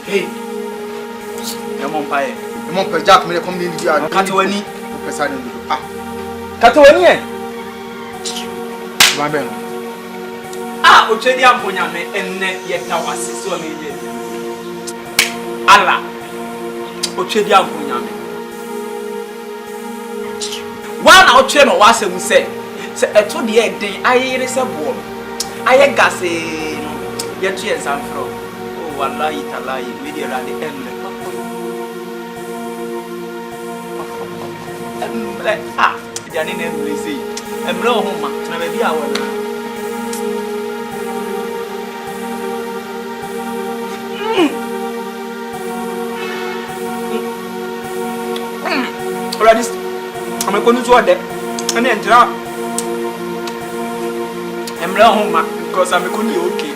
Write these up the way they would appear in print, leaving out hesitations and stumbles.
Hey. Yamon Pie. Yamon Pie Jack me come in here. Katawani. Pesani. Ah. Katawani eh. Baben. Ah, Ochedi amponya me enne yeta wase so me ye. Ala. Ochedi amponya me. Wana oche no wase mu se eto de e den ayere se bo. Aye gase no yetu ye sanfro. Oh wallahi talahi me de rade enne. Ah, jani ne mlezi. Emre ohuma na be bia wala. Already I'm going to do that. And then I'm not home because I'm going to be okay.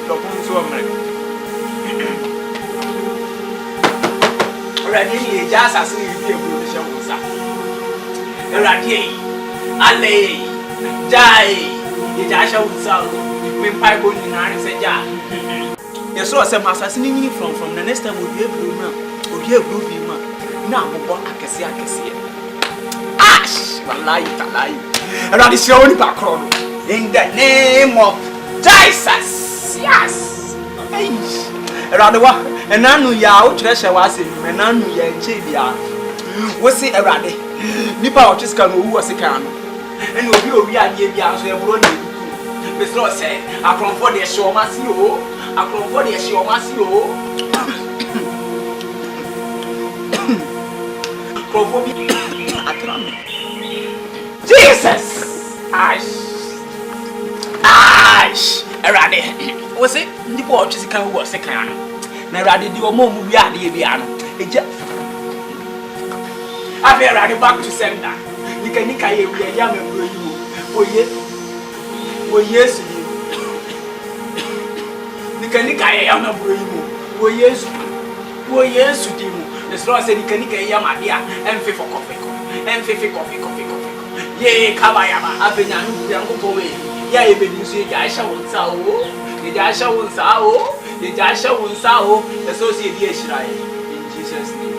Already, just as we hear the show. Already, Ale, Jai, the Jasha would sound. When Pai going in and say, Ja. Yes, so some assassinating from the next time would be a blue man, would be a blue man. Now, what I can see. Wallahi talahi. Already showing background. In the name of Jesus. Yes. Hey. Already wa. Enanu ya o treasure wase. Enanu ya nchebia. We see already. Nipa o chiska no wu osika no. Eni obi ade bia so e bro na eduku. Besro say akronfo de hye o masi o. Akronfo de hye o masi o. Akronfo bi atrame. Jesus! Ash! Erade. What's it? The boy just can't work second. Narade, the more movie are the Aviano. I've been back to sender. You can nick a young you. Oh, yes. You can nick a young oh, yes. Oh, yes, you. The straw said you can nick a young idea and for coffee. And coffee. Ye kabayama abenya nyango powe ya ebedinsu ya Aisha wonsa o ye Aisha wonsa o ye Aisha wonsa o so se di ehira in Jesus name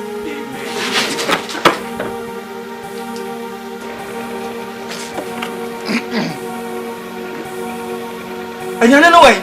amen anyane no way